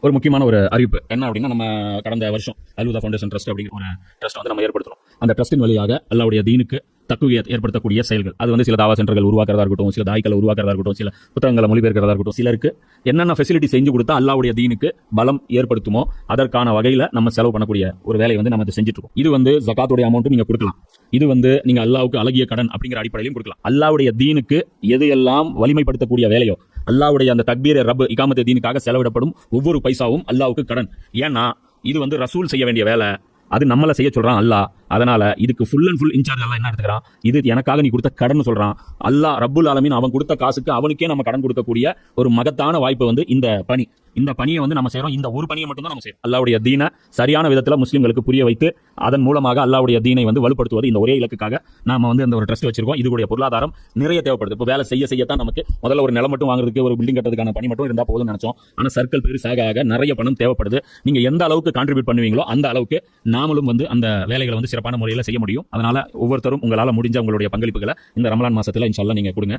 ஒரு முக்கியமான ஒரு அறிவிப்பு என்ன அப்படின்னா, நம்ம கடந்த வருஷம் அல்ஹுதா ஃபவுண்டேஷன் ட்ரஸ்ட் அப்படிங்கிற ஒரு ட்ரஸ்ட் வந்து நம்ம ஏற்படுத்துறோம். அந்த ட்ரஸ்டின் வழியாக அல்லாஹ்வுடைய தீனுக்கு தக்வியத் ஏற்படுத்தக்கூடிய செயல்கள், அது வந்து சில தாவா சென்டர்கள் உருவாக்குறதா இருக்கட்டும், சில தாய்க்களை உருவாக்குறதா இருக்கட்டும், சில புத்தகங்களை மொழிபெயர்க்கிறதா இருக்கட்டும், சிலருக்கு என்னென்ன ஃபெசிலிட்டி செஞ்சு கொடுத்தா அல்லாஹ்வுடைய தீனுக்கு பலம் ஏற்படுத்துமோ அதற்கான வகையில் நம்ம செலவு பண்ணக்கூடிய ஒரு வேலையை வந்து நம்ம செஞ்சுட்டு இருக்கோம். இது வந்து ஜகாத்துடைய அமௌண்ட்டும் நீங்க கொடுக்கலாம். இது வந்து நீங்க அல்லாஹ்வுக்கு அழகிய கடன் அப்படிங்கிற அடிப்படையிலும் கொடுக்கலாம். அல்லாஹ்வுடைய தீனுக்கு எது எல்லாம் வலிமைப்படுத்தக்கூடிய வேலையோ, அல்லாஹ்வுடைய அந்த தக்பீர் ரப் இகாமத் தீனுக்காக செலவிடப்படும் ஒவ்வொரு பைசாவும் அல்லாஹ்வுக்கு கடன். ஏன்னா இது வந்து ரசூல் செய்ய வேண்டிய வேலை, அது நம்மள செய்ய சொல்றான் அல்லாஹ். அதனால இதுக்கு ஃபுல் அண்ட் ஃபுல் இன்சார்ஜ் எல்லாம் என்ன எடுத்துக்கிறான், இது எனக்காக நீ கொடுத்த கடன் சொல்றான். அல்லாஹ் ரப்புல் ஆலமீன் அவன் கொடுத்த காசுக்கு அவனுக்கே நம்ம கடன் கொடுக்கக்கூடிய ஒரு மகத்தான வாய்ப்பு வந்து இந்த பணியை வந்து நம்ம செய்யறோம். இந்த ஒரு பணியை மட்டும் தான் நம்ம செய்யறோம். அல்லாஹ்வுடைய தீனை சரியான விதத்தில் முஸ்லிம்களுக்கு புரிய வைத்து அதன் மூலமாக அல்லாஹ்வுடைய தீனை வந்து வலுப்படுத்துவது இந்த ஒரே இலக்குக்காக நாம வந்து இந்த ஒரு ட்ரஸ்ட் வச்சிருக்கோம். இதுடைய பொருளாதாரம் நிறைய தேவைப்படுது. இப்போ வேலை செய்யத்தான் நமக்கு முதல்ல ஒரு நிலம் மட்டும் வாங்குறதுக்கு, ஒரு பில்டிங் கட்டுறதுக்கான பணி மட்டும் இருந்தால் போதும்னு நினைச்சோம். ஆனால் சர்க்கிள் பெருசாக ஆக நிறைய பணம் தேவைப்படுது. நீங்க எந்த அளவுக்கு கான்ட்ரிபியூட் பண்ணுவீங்களோ அந்த அளவுக்கு நாமளும் வந்து அந்த வேலைகளை வந்து சிறப்பான முறையில் செய்ய முடியும். அதனால ஒவ்வொருத்தரும் உங்களால் முடிஞ்ச உங்களுடைய பங்களிப்புகளை இந்த ரமலான் மாசத்துல இன்ஷால்லா நீங்க கொடுங்க.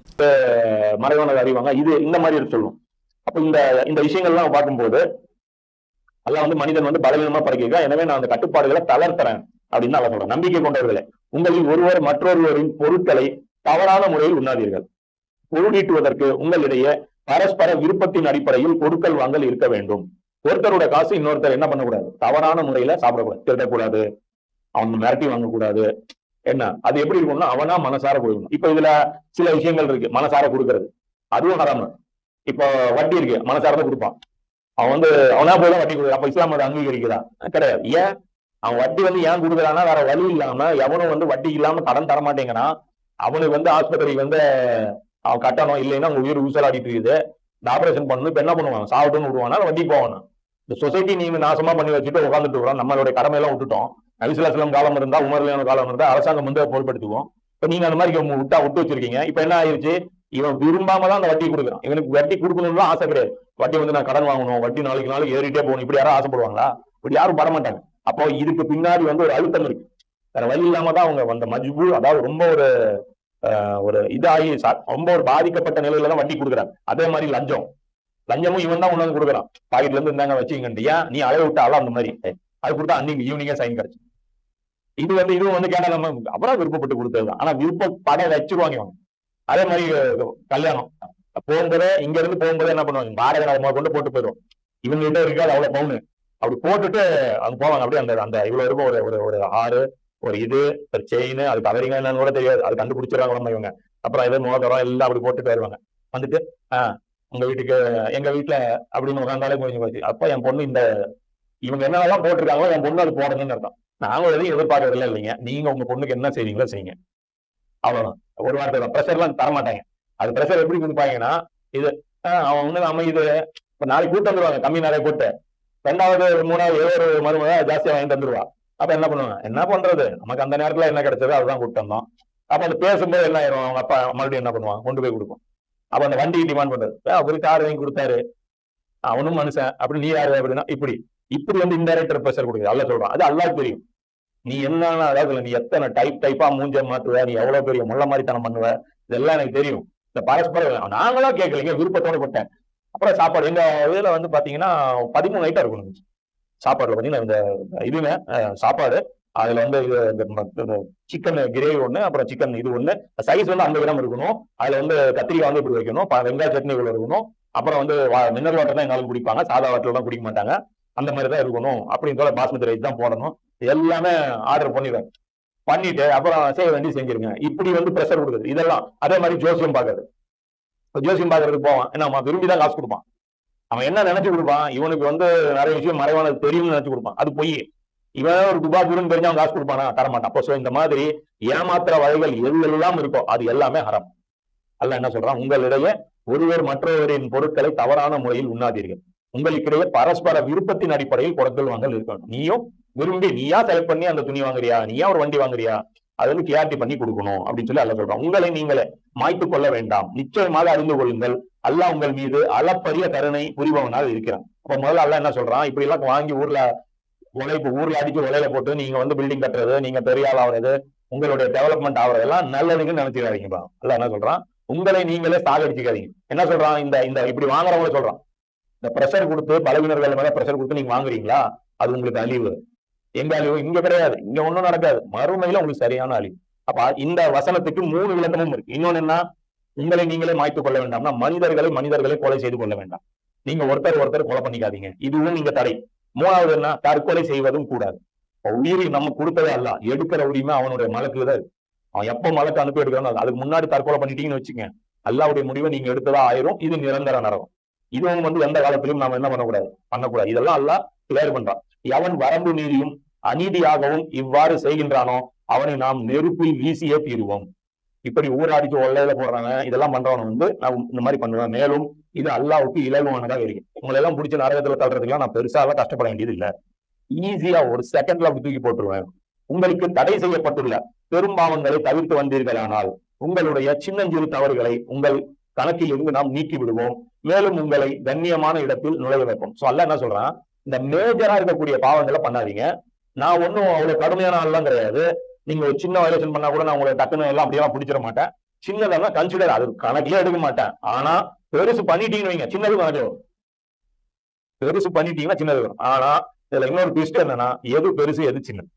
மறைவானது அறிவாங்க, இது இந்த மாதிரி சொல்லும். அப்ப இந்த விஷயங்கள்லாம் பார்க்கும்போது அல்லாஹ் வந்து மனிதன் வந்து பலவீனமா படைக்க, எனவே நான் அந்த கட்டுப்பாடுகளை தளர்த்துறேன் அப்படின்னு அல்ல சொல்றேன். நம்பிக்கை கொண்டவர்களே, உங்களில் ஒருவர் மற்றொருவரின் பொருட்களை தவறான முறையில் உண்ணாதீர்கள். பொருளீட்டுவதற்கு உங்களிடையே பரஸ்பர விருப்பத்தின் அடிப்படையில் கொடுக்கல் வாங்கல் இருக்க வேண்டும். ஒருத்தரோட காசு இன்னொருத்தர் என்ன பண்ணக்கூடாது, தவறான முறையில சாப்பிடக்கூடாது, திருடக்கூடாது, அவன் மிரட்டி வாங்கக்கூடாது. என்ன அது எப்படி இருக்கும்னா அவனா மனசார கொடுக்கணும். இப்ப இதுல சில விஷயங்கள் இருக்கு, மனசார கொடுக்கறது அதுவும் ஹராம். இப்போ வட்டி இருக்கு, மனசாரதான் கொடுப்பான். அவன் வந்து அவனா போய் வட்டி கொடுக்குறான். அப்ப இஸ்லாம் அதை அங்கீகரிக்குதா? கிடையாது. ஏன் அவன் வட்டி வந்து ஏன் கொடுக்குறான்னா, வேற வழி இல்லாம எவனும் வந்து வட்டி இல்லாம கடன் தர மாட்டேங்கிறான். அவனுக்கு வந்து ஆஸ்பத்திரி வந்து அவன் கட்டணும், இல்லைன்னா உங்க உயிர் ஊசலாடிட்டு இருக்குது, இந்த ஆபரேஷன் பண்ணணும். இப்ப என்ன பண்ணுவான், சாப்பிட்டுன்னு விடுவானா, வட்டி போவானா? இந்த சொசைட்டி நீங்க நாசமா பண்ணி வச்சுட்டு உட்காந்துட்டு இருக்கிறோம். நம்மளுடைய கடமையெல்லாம் விட்டுட்டோம். நபிசுல்லாஹ் காலம் இருந்தா, உமர்லியான காலம் இருந்தா அரசாங்கம் வந்து பொறுப்படுத்துவோம். இப்ப நீங்க அந்த மாதிரி விட்டு வச்சிருக்கீங்க. இப்ப என்ன ஆயிருச்சு, இவன் விரும்பாம தான் அந்த வட்டி கொடுக்குறான். இவனுக்கு வட்டி கொடுக்கணும்னு ஆசை கிடையாது. வட்டி வந்து நான் கடன் வாங்கணும், வட்டி நாளைக்கு நாளைக்கு ஏறிட்டே போகணும், இப்படி யாரும் ஆசைப்படுவாங்களா? இப்படி யாரும் படமாட்டாங்க. அப்போ இதுக்கு பின்னாடி வந்து ஒரு அழுத்தம் இருக்கு. வேற வழி இல்லாம தான் அவங்க அந்த மஜ்பூர், அதாவது ரொம்ப ஒரு இதாகி ரொம்ப ஒரு பாதிக்கப்பட்ட நிலையில தான் வட்டி கொடுக்குறாங்க. அதே மாதிரி லஞ்சமும் இவன் தான் உணவு கொடுக்குறான். பாக்கெட்ல இருந்து இருந்தாங்க வச்சுக்கிட்டு, ஏன் நீ அழைய விட்டாலும் அந்த மாதிரி அது கொடுத்தா அன்னைக்கு ஈவினிங்கா சைன் கிடைச்சு. இதுவும் வந்து கேட்டா நம்ம அப்புறம் விருப்பப்பட்டு கொடுத்ததுதான். ஆனா விருப்பப்பட வச்சிருவாங்க இவங்க. அதே மாதிரி கல்யாணம் போகும்போதே, இங்க இருந்து போகும்போது என்ன பண்ணுவாங்க, வாடகை கொண்டு போட்டு போயிடும். இவங்க கிட்ட இருக்காது அவ்வளவு பவுனு, அப்படி போட்டுட்டு அங்க போவாங்க. அப்படியே அந்த இவ்வளவு இருக்கும், ஒரு ஆறு, ஒரு ஒரு செயின், அது கவரிங்க என்னன்னு கூட தெரியாது, அது கண்டுபிடிச்சிருவாங்க இவங்க. அப்புறம் எதோ மோதிரம் எல்லாம் அப்படி போட்டுட்டு வருவாங்க. வந்துட்டு உங்க வீட்டுக்கு எங்க வீட்டுல அப்படின்னு உட்காந்தாலே முடிஞ்சு போச்சு. அப்ப என் பொண்ணு இவங்க என்னெல்லாம் போட்டிருக்காங்களோ என் பொண்ணு அது போடணும்னு அர்த்தம். நாங்க எதையும் எதிர்பார்க்கறதுல இல்லைங்க, நீங்க உங்க பொண்ணுக்கு என்ன செய்வீங்களோ செய்யுங்க, அவ்வளவுதான். ஒரு வார்த்தை தான். ப்ரெஷர் எல்லாம் தரமாட்டாங்க. அது ப்ரெஷர் எப்படி கொடுப்பாங்கன்னா, இது அவன் வந்து நம்ம இது இப்ப நாளைக்கு கூட்டு வந்துருவாங்க, கம்மி நிறைய கூட்டு, ரெண்டாவது மூணாவது ஏதோ ஒரு மருமக ஜாஸ்தியா வாங்கிட்டு வந்துருவா. அப்ப என்ன பண்ணுவாங்க, என்ன பண்றது, நமக்கு அந்த நேரத்துல என்ன கிடைச்சதோ அதுதான் கூட்டு வந்தோம். அப்ப அந்த பேசும்போது என்ன ஆயிரும், அவங்க அப்பா மறுபடியும் என்ன பண்ணுவான், கொண்டு போய் கொடுக்கும். அப்ப அந்த வண்டிக்கு டிமாண்ட் பண்றது, அவரு கார் வாங்கி கொடுத்தாரு, அவனும் மனுஷன், அப்படி நீ யாரு அப்படின்னா, இப்படி வந்து இன்டைரக்டர் ப்ரெஷர் கொடுக்குது. அல்ல சொல்றான், அது அல்லாஹ்க்கு தெரியும். நீ என்னன்னா, அதாவது நீ எத்தனை டைப்பா மூஞ்ச மாத்துவ, நீ எவ்வளவு பெரிய முள்ள மாதிரி தனம் பண்ணுவ, இதெல்லாம் எனக்கு தெரியும். இந்த பரஸ்பரம் நாங்களா கேட்கலீங்க, விருப்பத்தோட போட்டேன். அப்புறம் சாப்பாடு எங்க இதுல வந்து பாத்தீங்கன்னா 13 ஐட்டம் இருக்கணும் சாப்பாடுல. பாத்தீங்கன்னா இந்த இதுவுமே சாப்பாடு, அதுல வந்து சிக்கன் கிரேவி ஒண்ணு, அப்புறம் சிக்கன் இது ஒண்ணு, சைஸ் வந்து 50 கிராம் இருக்கணும். அதுல வந்து கத்திரிக்காய் வந்து இப்படி வைக்கணும், வெங்காய சட்னி இவ்வளவு இருக்கணும். அப்புறம் வந்து மினரல் வாட்டர் தான் என்னாலும் குடிப்பாங்க, சாதா வாட்டர் தான் குடிக்க மாட்டாங்க. அந்த மாதிரி தான் இருக்கணும். அப்படின்னு சொல்ல பாஸ்மதி ரைஸ் தான் போடணும். எல்லாமே ஆர்டர் பண்ணிட்டு அப்புறம் செய்ய வேண்டி செஞ்சிருங்க. இப்படி வந்து ப்ரெஷர் கொடுக்குது. இதெல்லாம் அதே மாதிரி ஜோசியம் பாக்குறது. ஜோசியம் பாக்குறதுக்கு போவான், என்ன விரும்பிதான் காசு கொடுப்பான். அவன் என்ன நினைச்சு கொடுப்பான், இவனுக்கு வந்து நிறைய விஷயம் மறைவானது தெரியும்னு நினைச்சு கொடுப்பான். அது போய் இவன் ஒரு துபாபூர்னு தெரிஞ்சு அவன் காசு கொடுப்பானா, தரமாட்டான். அப்போ இந்த மாதிரி ஏமாத்துற வகைகள் எல்லாம் இருக்கோ அது எல்லாமே ஹராம். அல்லாஹ் என்ன சொல்றான், உங்களிடையே ஒருவர் மற்றவரின் பொருட்களை தவறான முறையில் உண்ணாதீர்கள். உங்களுக்கிடையே பரஸ்பர விருப்பத்தின் அடிப்படையில் கொடுக்கல் வாங்கல் இருக்கணும். நீயும் விரும்பி நீயா செலக்ட் பண்ணி அந்த துணி வாங்குறியா, நீயா ஒரு வண்டி வாங்குறியா, அது வந்து கிளாரிட்டி பண்ணி கொடுக்கணும் அப்படின்னு சொல்லி அல்லாஹ் சொல்றான். உங்களை நீங்களே மாய்த்து கொள்ள வேண்டாம், நிச்சயமாக அறிந்து கொள்ளுங்கள், அல்லாஹ் உங்கள் மீது அளப்பரிய கருணை புரிபவனாக இருக்கிறான். அப்ப முதல்ல அல்லாஹ் என்ன சொல்றான், இப்படி எல்லாம் வாங்கி ஊர்ல அடிச்சு உலையில போட்டு நீங்க வந்து பில்டிங் கட்டுறது, நீங்க பெரிய ஆள் ஆகுறது, உங்களுடைய டெவலப்மெண்ட் ஆகுறதெல்லாம் நல்லதுன்னு நினைச்சுக்காதீங்கப்பா. அல்லாஹ் என்ன சொல்றான், உங்களை நீங்களே சாகடிச்சுக்காதீங்க. என்ன சொல்றான், இந்த இப்படி வாங்குறவங்கள சொல்றான், இந்த பிரஷர் கொடுத்து பலவீனர்கள் மேல பிரஷர் கொடுத்து நீங்க வாங்குறீங்களா, அது உங்களுக்கு அழிவு. எங்க அழிவு? இங்க கிடையாது, இங்க ஒண்ணும் நடக்காது, மறுமையில உங்களுக்கு சரியான அழிவு. அப்ப இந்த வசனத்துக்கு 3 விளக்கமும் இருக்கு. இன்னொன்னு என்ன, உங்களை நீங்களே மாய்த்துக் கொள்ள வேண்டாம்னா மனிதர்களை கொலை செய்து கொள்ள வேண்டாம். நீங்க ஒருத்தர் கொலை பண்ணிக்காதீங்க, இதுவும் நீங்க தடை. 3வது என்ன, தற்கொலை செய்வதும் கூடாது. உயிரை நம்ம கொடுத்ததே அல்ல, எடுக்கிற உரிமை அவனுடைய மலக்குதான் இருக்கு. அவன் எப்ப மலக்கு அனுப்பி எடுக்கிறானோ அதுக்கு முன்னாடி தற்கொலை பண்ணிட்டீங்கன்னு வச்சுங்க, அல்லாவுடைய முடிவை நீங்க எடுத்ததா ஆயிரும். இது நிரந்தர நரகம். இதுவும் எந்த காலத்திலும் நாம என்ன பண்ணக்கூடாது. இதெல்லாம் அல்லாஹ் கிளியர் பண்றான். எவன் வரம்பு மீறியும் அநீதியாகவும் இவ்வாறு செய்கின்றானோ அவனை நாம் நெருப்பில் வீசியே தீருவோம். இப்படி ஊராடிச்சு ஒல்லையில போடுறாங்க, இதெல்லாம் பண்றவன் நான் இந்த மாதிரி பண்ணுவேன். மேலும் இது அல்லாவுக்கு இலகுவானதாக இருக்கு. உங்களை எல்லாம் பிடிச்ச நரகத்துல தள்ளுறதுக்குலாம் நான் பெருசாக கஷ்டப்பட வேண்டியது இல்லை. ஈஸியா ஒரு செகண்ட்ல அப்படி தூக்கி போட்டுருவேன். உங்களுக்கு தடை செய்யப்பட்டுள்ள பெரும்பாவங்களை தவிர்த்து வந்தீர்களானால் உங்களுடைய சின்னஞ்சிறு தவறுகளை உங்கள் கணக்கில் இருந்து நாம் நீக்கி விடுவோம். மேலும் உங்களை கண்ணியமான இடத்தில் நுழைய வைப்போம். சோ அல்லாஹ் என்ன சொல்றான், இந்த மேஜரா இருக்கக்கூடிய பாவங்களை பண்ணாதீங்க. நான் ஒன்னும் அவ்வளவு கடுமையான ஆள்லாம் கிடையாது. நீங்க ஒரு சின்ன வயலேஷன் பண்ணா கூட நான் உங்களை டக்குன்னு எல்லாம் அப்படியே பிடிச்சிட மாட்டேன். சின்னதெல்லாம் கன்சிடர் அது கணக்கிலே எடுக்க மாட்டேன். ஆனா பெருசு பண்ணிட்டீங்கன்னு வைங்க, சின்னது கணக்கு வரும். பெருசு பண்ணிட்டீங்கன்னா சின்னது வரும். ஆனா இதுல இன்னொரு ட்விஸ்ட் என்னன்னா, எது பெருசு எது சின்னது.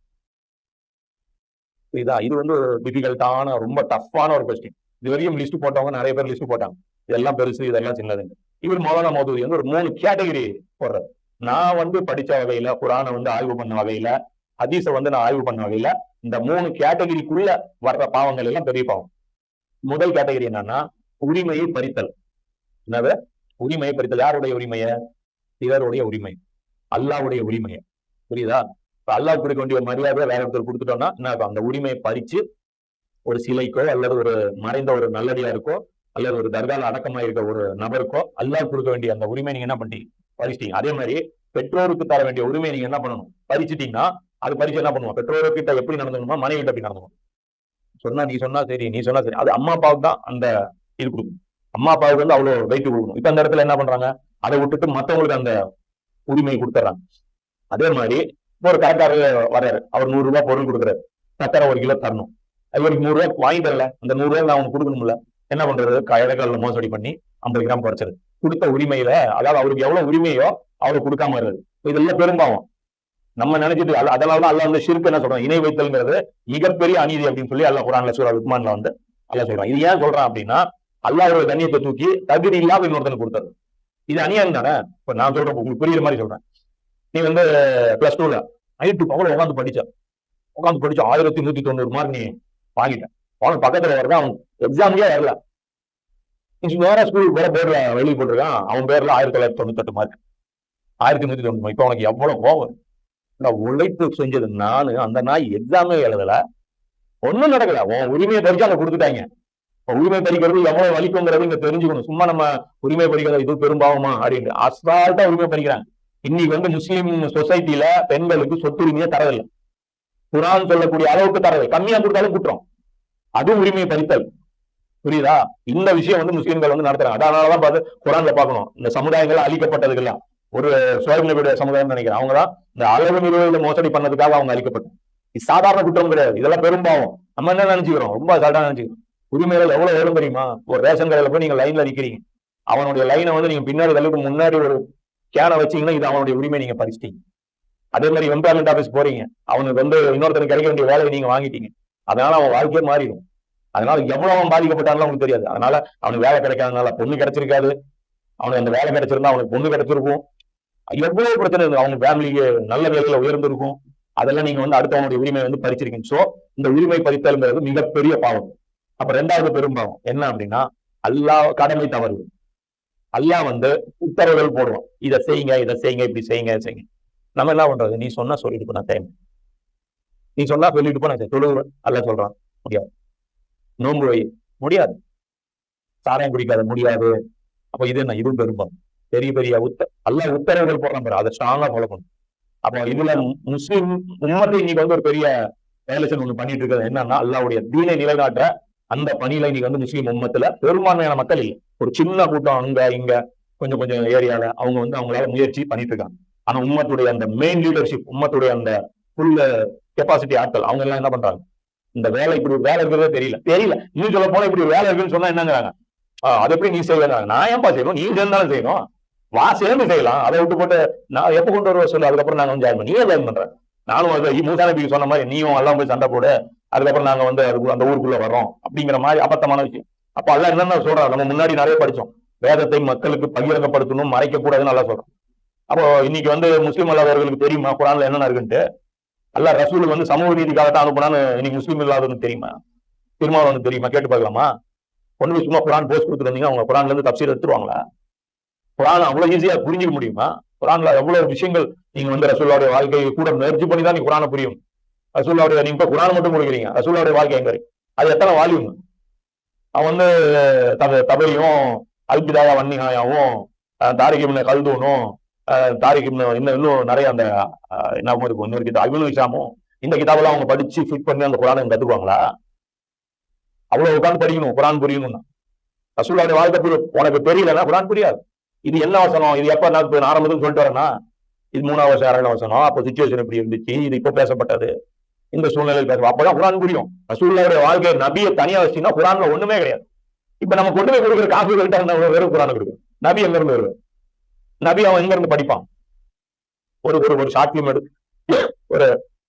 இது டிஃபிகல்ட்டான ரொம்ப டஃப்பான ஒரு கொஸ்டின். இது வரையும் லிஸ்ட் போட்டவங்க நிறைய பேர் லிஸ்ட் போட்டாங்க, இதெல்லாம் பெருசு இதெல்லாம் சின்னதுங்க. இவர் மௌலானா மௌதூதி ஒரு 3 கேட்டகரி போடுறாரு. நான் படிச்ச வகையில, குரானை ஆய்வு பண்ண வகையில, ஹதீஸை நான் ஆய்வு பண்ண வகையில, இந்த 3 கேட்டகரிக்குள்ள வர்ற பாவங்கள் எல்லாம் பெரிய பாவம். முதல் கேட்டகரி என்னன்னா, உரிமையை பறித்தல். என்னது? உரிமையை பறித்தல். யாருடைய உரிமைய? பிறருடைய உரிமை, அல்லாவுடைய உரிமையை. புரியுதா? அல்லாஹ் கொடுக்க வேண்டிய மரியாதை வேற ஒருத்தர் கொடுத்துட்டோம்னா என்ன, அந்த உரிமையை பறிச்சு ஒரு சிலைக்கோ அல்லது ஒரு மறைந்த ஒரு நல்லடியாருக்கோ அல்லது ஒரு தர்கால அடக்கமா இருக்க ஒரு நபருக்கோ அல்லாஹ் கொடுக்க வேண்டிய அந்த உரிமை நீங்க என்ன பண்ணிட்டீங்க? பறிச்சிட்டீங்க. அதே மாதிரி பெற்றோருக்கு தர வேண்டிய உரிமையை நீங்க என்ன பண்ணணும்? பறிச்சிட்டீங்கன்னா அது பறிச்சு என்ன பண்ணுவோம்? பெற்றோர்கிட்ட எப்படி நடந்துக்கணுமா, மனைவி கிட்ட எப்படி நடந்துக்கணும். நீ சொன்னா சரி, அது அம்மா அப்பாவுக்கு தான் அந்த இது கொடுக்கணும். அம்மா அப்பாவுக்கு அவ்வளவு வெயிட் கொடுக்கணும். இப்ப அந்த இடத்துல என்ன பண்றாங்க, அதை விட்டுட்டு மத்தவங்களுக்கு அந்த உரிமையை கொடுத்துட்றாங்க. அதே மாதிரி ஒரு கடைக்காரர் வர்றாரு, அவர் 100 ரூபாய் பொருள் கொடுக்குறாரு, சக்கரை 1 கிலோ தரணும். இவருக்கு 100 ரூபாய் வாங்கி தரல, அந்த 100 ரூபாய் நான் அவனுக்கு கொடுக்கணும்ல. என்ன பண்றது? கடைக்காரர்ல மோசடி பண்ணி 50 கிராம் குறைச்சது. கொடுத்த உரிமையில, அதாவது அவருக்கு எவ்வளவு உரிமையோ அவருக்கு கொடுக்காம வருது. இதெல்லாம் பெரும்பாவம். நம்ம நினைச்சிட்டு அதனாலதான் அல்லாஹ் ஷிர்க் என்ன சொல்றான், இணை வைத்தல்ங்கிறது மிகப்பெரிய அநீதி அப்படின்னு சொல்லி அல்லாஹ் குர்ஆன்ல சூரா லுக்மான்ல அல்லாஹ் சொல்றான். இது ஏன் சொல்றான் அப்படின்னா, அல்லாஹ்வோட கண்ணியத்தை தூக்கி தகுதி இல்லாம இன்னொருத்தனுக்கு கொடுத்தது. இது அநியாயம் தானே. இப்ப நான் சொல்றேன், உங்களுக்கு புரியுற மாதிரி சொல்றேன். நீ பிளஸ் 2ல நைட்டு பகல உட்காந்து படிச்ச 1190 மார்க் நீ வாங்கிட்ட. அவனுக்கு பக்கத்துல வரல, அவன் எக்ஸாம்லயே வரல, வேற ஸ்கூலுக்கு வேற பேர்ல வெளியே போட்டிருக்கான், அவன் பேர்ல 1998 மார்க், 1190. இப்ப அவனுக்கு எவ்வளவு கோவம். உழைப்பு செஞ்சது நானு, அந்த நாய் எக்ஸாமே எழுதல, ஒண்ணும் நடக்கல. உன் உரிமையை பறிச்சு அங்க கொடுத்துட்டாங்க. உரிமை பறிக்கிறது எவ்வளவு வலிக்குங்கிறது இங்க தெரிஞ்சுக்கணும். சும்மா நம்ம உரிமை பறிக்கிறது இது பெரும்பாவமா அப்படின்னு அசால்ட்டா உரிமை பறிக்கிறாங்க. இன்னைக்கு முஸ்லீம் சொசைட்டில பெண்களுக்கு சொத்துரிமையை தரதில்லை. குர்ஆன் சொல்லக்கூடிய அளவுக்கு தரதில்லை, கம்மியா கொடுத்தாலும் குற்றம். அதுவும் உரிமையை பறித்தல். புரியுதா? இந்த விஷயம் முஸ்லீம்கள் நடத்துறாங்க. அதனாலதான் பார்த்து குர்ஆன்ல பார்க்கணும், இந்த சமுதாயங்கள் அழிக்கப்பட்டதுக்கெல்லாம் ஒரு சுவைப் நபியுடைய சமுதாயம் நினைக்கிறேன், அவங்கதான் இந்த அளவு நிறுவனங்களை மோசடி பண்ணதுக்காக அவங்க அழிக்கப்பட்டது. இது சாதாரண குற்றம் கிடையாது, இதெல்லாம் பெரும்பாவம். நம்ம என்ன நினைச்சுக்கிறோம், ரொம்ப சாதாரண நினைச்சுக்கிறோம். உரிமைகள் எவ்வளவு வரும் தெரியுமா? ஒரு ரேஷன் கடையில போய் நீங்க லைன்ல நிக்கிறீங்க, அவனுடைய லைனை நீங்க பின்னாடி தள்ளுக்கு முன்னாடி ஒரு கேனை வச்சீங்கன்னா இது அவனுடைய உரிமை, நீங்க பறிச்சிட்டீங்க. அதே மாதிரி எம்ப்ளாய்மெண்ட் ஆபீஸ் போறீங்க, அவனுக்கு இன்னொருத்தருக்கு கிடைக்க வேண்டிய வேலையை நீங்க வாங்கிட்டீங்க. அதனால அவன் வாழ்க்கையே மாறிடும். அதனால எவ்வளவு அவன் பாதிக்கப்பட்டாலும் அவனுக்கு தெரியாது. அதனால அவனுக்கு வேலை கிடைக்காதனால பொண்ணு கிடைச்சிருக்காது, அவனுக்கு அந்த வேலை கிடைச்சிருந்தா அவனுக்கு பொண்ணு கிடைச்சிருக்கும், எவ்வளவு பிரச்சனை இருக்கு, அவங்க ஃபேமிலிக்கு நல்ல விதத்துல உயர்ந்திருக்கும். அதெல்லாம் நீங்க அடுத்தவனுடைய உரிமை பறிச்சிருக்கீங்க. சோ இந்த உரிமை பறித்தல்ங்கிறது மிகப்பெரிய பாவம். அப்ப 2வது பெரும்பாவம் என்ன அப்படின்னா, அல்லாஹ் கடமை தவறு. அல்லாஹ் உத்தரவுகள் போடுவோம், இதை செய்யுங்க, இப்படி செய்யுங்க. நம்ம என்ன பண்றது? நீ சொன்னா சொல்லிட்டு போ, நான் டைம் நீ சொன்னா சொல்லிட்டு போ, நான் தொழுவேன். அல்லாஹ் சொல்றான் முடியாது. நோன்பு வை முடியாது, சாராயம் குடிக்காத முடியாது. அப்ப இது என்ன? இதுவும் பெரும்பாவம். பெரிய அல்லாஹ் உத்தரவுகள் போடுறான் பாரு, அதை ஸ்ட்ராங்கா ஃபாலோ பண்ணும். அப்ப இதுல முஸ்லிம் உம்மத்தை இன்னைக்கு ஒரு பெரிய வேலேஷன் ஒண்ணு பண்ணிட்டு இருக்கிறது என்னன்னா, அல்லாஹ்வுடைய தீனை நிலைநாட்டுற அந்த பணியில இன்னைக்கு முஸ்லீம் உம்மத்துல பெரும்பான்மையான மக்கள் இல்லை. ஒரு சின்ன கூட்டம் அங்க இங்க கொஞ்சம் ஏரியால அவங்க அவங்களால முயற்சி பண்ணிட்டு இருக்காங்க. ஆனா உம்மத்துடைய அந்த மெயின் லீடர்ஷிப், உம்மத்துடைய அந்த ஃபுல் கெப்பாசிட்டி ஆட்கள் அவங்க எல்லாம் என்ன பண்றாங்க, இந்த வேலை இப்படி ஒரு வேலை இருக்கிறதே தெரியல. இன்னும் சொல்ல போனா இப்படி ஒரு வேலை இருக்குன்னு சொன்னா என்னங்கிறாங்க, அது எப்படி நீ செய்வேன்? நான் ஏன்பா செய்யணும், நீ சேர்ந்தாலும் செய்யணும். சேர்ந்து செய்யலாம். அதை விட்டு போட்டு நான் எப்ப கொண்டு வருவ சொல்லு, அதுக்கப்புறம் நாங்க வந்து ஜாயின் பண்ணி நீயே ஜாயின் பண்றேன். நானும் மூசா நபிக்கு சொன்ன மாதிரி நீயும் எல்லாம் போய் சண்டை போடு, அதுக்கப்புறம் நாங்க வந்து அந்த ஊருக்குள்ள வர்றோம் அப்படிங்கிற மாதிரி அபத்தமான விஷயம். அப்ப அல்லாஹ் என்னன்னு சொல்றான், நம்ம முன்னாடி நிறைய படிச்சோம், வேதத்தை மக்களுக்கு பகிரங்கப்படுத்தணும், மறைக்க கூடாதுன்னு நல்லா சொல்றோம். அப்போ இன்னைக்கு வந்து முஸ்லீம் அல்லாதவர்களுக்கு தெரியுமா குரான்ல என்னென்ன இருக்குன்ட்டு? அல்லாஹ் ரசூலுக்கு வந்து சமூக நீதிக்காகத்தான் அனுப்புனான்னு இன்னைக்கு முஸ்லீம் இல்லாதவனுக்கு தெரியுமா? திருமாவளவனுக்கு தெரியுமா? கேட்டு பார்க்கலாமா? ஒண்ணு சும்மா குரான் போஸ்ட் கொடுத்துருந்தீங்க, அவங்க குரான்ல இருந்து தப்சீர் எடுத்துருவாங்களா? குரான் அவ்வளவு ஈஸியா புரிஞ்சுக்க முடியுமா? குரான்ல எவ்வளவு விஷயங்கள் நீங்க வந்து ரசூலுடைய வாழ்க்கையை கூட முயற்சி பண்ணி தான் நீ குரானை புரியும். ரசூலுடைய நீங்க இப்ப குரான் மட்டும் கொடுக்குறீங்க, ரசூலுடைய வாழ்க்கை எங்க இருக்கு? அது எத்தனை வால்யூம்? அவன் வந்து தபையும் அல்பிதாயா வன்னிஹாயாவும் தாரிகிப்னு கல்தூனும் தாரிகிப்னு இன்னும் நிறைய அந்த என்ன இருக்கும் இன்னொரு கிதாப் இப்னு ஹிஷாமும், இந்த கிதாபெல்லாம் அவங்க படிச்சு ஃபிட் பண்ணி அந்த குரானை கத்துக்குவாங்களா? அவ்வளவு உட்கார்ந்து படிக்கணும் குரான் புரியணும்னா. ரசூலுடைய வாழ்க்கை உனக்கு தெரியலன்னா குரான் புரியாது. இது என்ன வசனம், இது எப்ப நான் ஆரம்பத்துக்கு சொல்லிட்டு வரேன்னா, இது 3ஆவது வருஷம் 2ஆவது வசனம், அப்போ சிச்சுவேஷன் எப்படி இருந்துச்சு, இது இப்போ பேசப்பட்டது, இந்த சூழ்நிலையில் பேச அப்பதான் குரான் புரியும். ரசூலுடைய வாழ்க்கை நபியை தனியா வச்சுன்னா குரான்ல ஒண்ணுமே கிடையாது. இப்ப நம்ம கொண்டு போய் கொடுக்குற காசு கிட்ட வெறும் குரான் கொடுக்கும். நபி எங்க இருந்து வருவார்? நபி அவன் எங்க இருந்து படிப்பான்? ஒரு ஒரு ஷார்ட் பிலிம் எடுத்து ஒரு